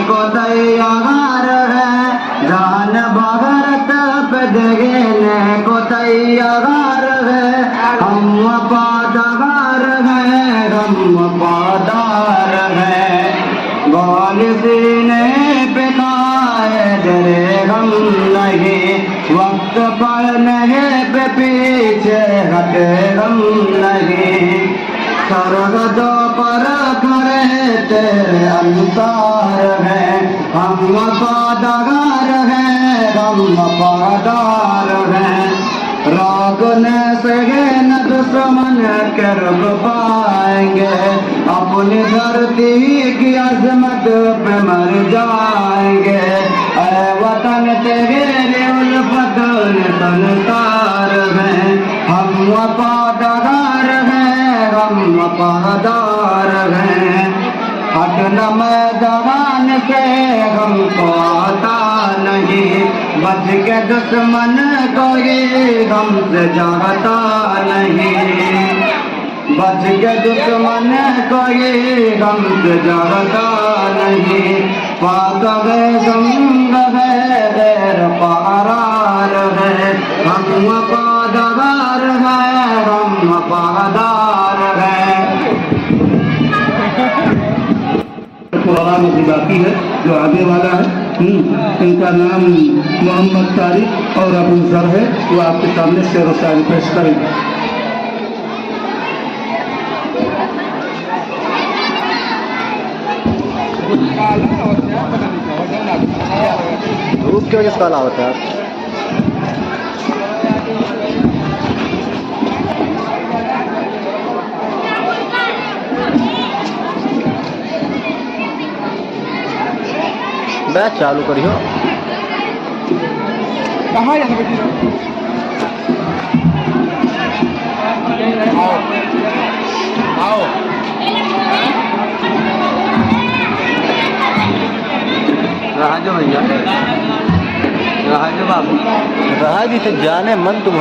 को तैयार है जान भगत पे देने को तैयार है हम वफादार हैं हम वफादार हैं बाल सीने पे कायदे हम नहीं वक्त पढ़ने पे पीछे हटे हम नहीं सरहदों पर खड़े तेरे अंसार हैं हम वफादार हैं हम वफादार हैं रोकने से न दुश्मन के रुक पाएंगे अपनी धरती की अजमत पे मर जाएंगे ऐ वतन तेरे उल्फत संसार हैं हम वफादार हैं हम वफादार हैं हटना मैदान से हमको आता नहीं बच के दुश्मन को ये हमसे जाता नहीं बच के दुश्मन को ये हमसे जाता नहीं पाक है संग है गैर पारार है हम वफादार हैं हम वफादार हैं। पुराना मुझे बाकी है जो आगे वाला है इनका नाम मोहम्मद तारिक और अबू जर है वो आपके सामने शेर व शायरी पेश करेंगे। धूप की वजह से काला होता है। बैच चालू करियो कहाँ जाना बेटी आओ आओ रहा जो भैया रहा जो बाबू रहा जी से जाने मन तुम